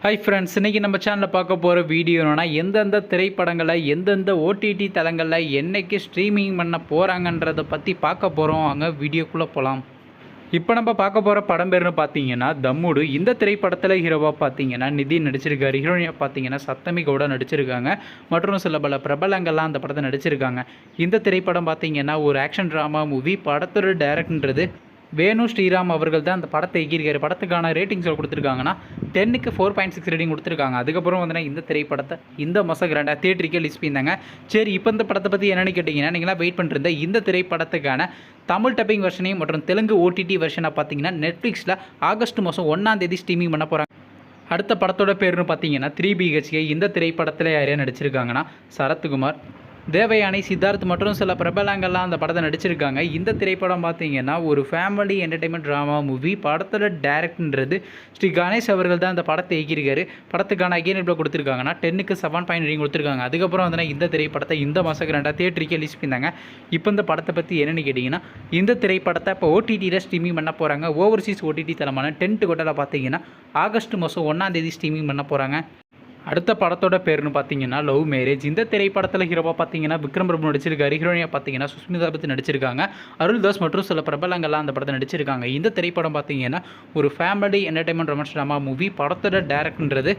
Hi friends, இன்றைக்கி நம்ம சேனலில் பார்க்க போகிற வீடியோ என்னன்னா, எந்தெந்த திரைப்படங்களில் எந்தெந்த ஓடிடி தளங்களில் என்றைக்கு ஸ்ட்ரீமிங் பண்ண போகிறாங்கன்றதை பற்றி பார்க்க போகிறோம். அங்கே வீடியோக்குள்ளே போகலாம். இப்போ நம்ம பார்க்க போகிற படம் பேர்னு பார்த்தீங்கன்னா தம்முடு. இந்த திரைப்படத்தில் ஹீரோவாக பார்த்தீங்கன்னா நிதி நடிச்சிருக்காரு. ஹீரோயினாக பார்த்தீங்கன்னா சப்தமி கவுடா நடிச்சிருக்காங்க. மற்றும் சில பல பிரபலங்கள்லாம் அந்த படத்தை நடிச்சிருக்காங்க. இந்த திரைப்படம் பார்த்தீங்கன்னா ஒரு ஆக்ஷன் ட்ராமா மூவி. படத்தோட டைரக்டர்ன்றது வேணு ஸ்ரீராம் அவர்கள் தான் அந்த படத்தை இயக்கியிருக்காரு. படத்துக்கான ரேட்டிங்ஸில் கொடுத்துருக்காங்கன்னா 10க்கு 4.6 ரேட்டிங் கொடுத்துருக்காங்க. அதுக்கப்புறம் வந்து இந்த திரைப்படத்தை இந்த மாதம் கிராண்டாக தியேட்டருக்கே லிஸ்ட் பண்ணியிருந்தாங்க. சரி, இப்போ இந்த படத்தை பற்றி என்னென்னு கேட்டிங்கன்னா, நீங்களாம் வெயிட் பண்ணிருந்த இந்த திரைப்படத்துக்கான தமிழ் டப்பிங் வெர்ஷனையும் மற்றும் தெலுங்கு ஓடிடி வெர்ஷனை பார்த்தீங்கன்னா நெட்ஃப்ளிக்ஸில் ஆகஸ்ட் மாதம் 1ஆம் தேதி ஸ்ட்ரீமிங் பண்ண போகிறாங்க. அடுத்த படத்தோட பேர்னு பார்த்தீங்கன்னா 3BHK. இந்த திரைப்படத்தில் யாரையா நடிச்சிருக்காங்கன்னா சரத்குமார், தேவயானி, சித்தார்த் மற்றும் சில பிரபலங்கள்லாம் அந்த படத்தை நடிச்சிருக்காங்க. இந்த திரைப்படம் பார்த்தீங்கன்னா ஒரு ஃபேமிலி என்டர்டைன்மெண்ட் ட்ராமா மூவி. படத்தோட டைரக்டர்ன்றது ஸ்ரீ கணேஷ் அவர்கள் தான் அந்த படத்தை இயக்கியிருக்காரு. படத்துக்கான அகைன் எவ்வளோ கொடுத்துருக்காங்கன்னா 10க்கு 7.9 கொடுத்துருக்காங்க. அதுக்கப்புறம் வந்து இந்த திரைப்படத்தை இந்த மாதம் ரெண்டாக தியேட்டருக்கே லிஸ்ட் பண்ணியிருந்தாங்க. இப்போ இந்த படத்தை பற்றி என்னென்னு கேட்டிங்கன்னா, இந்த திரைப்படத்தை இப்போ ஓடிடியில் ஸ்ட்ரீமிங் பண்ண போகிறாங்க. ஓவர்சீஸ் ஓடிடி தளமான டென்ட் கோட்டாவில் பார்த்தீங்கன்னா ஆகஸ்ட் மாதம் 1ஆம் தேதி ஸ்ட்ரீமிங் பண்ண போகிறாங்க. அடுத்த படத்தோட பேர்னு பார்த்தீங்கன்னா லவ் மேரேஜ். இந்த திரைப்படத்தில் ஹீரோவாக பார்த்தீங்கன்னா விக்ரம் பிரபு நடிச்சிருக்காரு. ஹீரோயினாக பார்த்தீங்கன்னா சுஸ்மிதா பற்றி நடிச்சிருக்காங்க. அருள்தாஸ் மற்றும் சில பிரபலங்கள்லாம் அந்த படத்தை நடிச்சிருக்காங்க. இந்த திரைப்படம் பார்த்தீங்கன்னா ஒரு family entertainment romance drama movie. படத்தோட டைரக்டர்ன்றது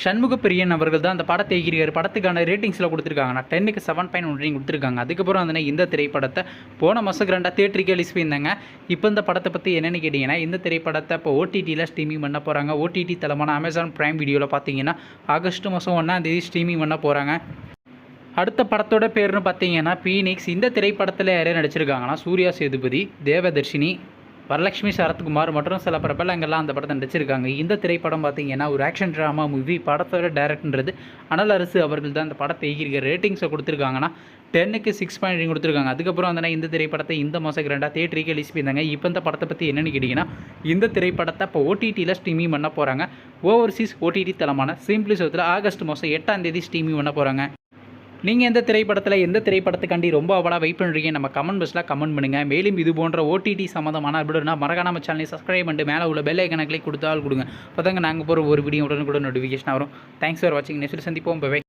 சண்முக பிரியன் அவர்கள் தான் அந்த படத்தை இயக்கியிருக்காரு. படத்துக்கான ரேட்டிங்ஸில் கொடுத்துருக்காங்கன்னா 10க்கு 7.1 ரேட்டிங் கொடுத்துருக்காங்க. அதுக்கப்புறம் வந்து இந்த திரைப்படத்தை போன மாதம் ரெண்டாக தியேட்டருக்கே ரிலீஸ் பண்ணியிருந்தாங்க. இப்போ இந்த படத்தை பற்றி என்னென்னு கேட்டிங்கன்னா, இந்த திரைப்படத்தை இப்போ ஓடிடியில் ஸ்ட்ரீமிங் பண்ண போகிறாங்க. ஓடிடி தளமான அமேசான் பிரைம் வீடியோவில் பார்த்தீங்கன்னா ஆகஸ்ட் மாதம் 1ஆம் தேதி ஸ்ட்ரீமிங் பண்ண போகிறாங்க. அடுத்த படத்தோட பேர்னு பார்த்தீங்கன்னா பீனிக்ஸ். இந்த திரைப்படத்தில் யாரையும் நடிச்சிருக்காங்கன்னா சூர்யா சேதுபதி, தேவதர்ஷினி, வரலட்சுமி, சரத்குமார் மற்றும் சில பிரபலங்கள்லாம் அந்த படத்தை நடிச்சிருக்காங்க. இந்த திரைப்படம் பார்த்தீங்கன்னா ஒரு ஆக்ஷன் ட்ராமா மூவி. படத்தோட டைரக்டர்ன்றது அனல் அரசு அவர்கள் தான் அந்த படத்தை இயக்கியிருக்க. ரேட்டிங்ஸை கொடுத்துருக்காங்கன்னா 10க்கு 6.9 கொடுத்துருக்காங்க. அதுக்கப்புறம் வந்து இந்த திரைப்படத்தை இந்த மாதம் ரெண்டாக தியேட்டருக்கே ரிலீஸ் பண்ணியிருந்தாங்க. இப்போ இந்த படத்தை பற்றி என்னென்னு கேட்டிங்கன்னா, இந்த திரைப்படத்தை இப்போ ஓடிடியில் ஸ்ட்ரீமிங் பண்ண போகிறாங்க. ஓவர்சீஸ் ஓடிடி தளமான சிம்பிளிசத்தில் ஆகஸ்ட் மாதம் 8ஆம் தேதி ஸ்ட்ரீமிங் பண்ண போகிறாங்க. நீங்கள் எந்த திரைப்படத்துக்காண்டி ரொம்ப அவளாக வெயிட் பண்ணுறீங்க? நம்ம கமெண்ட் பாக்ஸில் கமெண்ட் பண்ணுங்கள். மேலும் இது போன்ற ஓடிடி சம்மந்தமான அப்படின்னா மறக்காம சேனலை சப்ஸ்கிரைப் பண்ணிட்டு மேலே உள்ள பெல் ஐக்கனை கிளிக் கொடுத்தால் கொடுங்க. அப்போ தாங்க நாங்கள் போகிற ஒரு வீடியோ உடனுக்குடன் நோட்டிஃபிகேஷன் வரும். தேங்க்ஸ் ஃபார் வாட்சிங். நெக்ஸ்ட் சந்திப்போம். பை.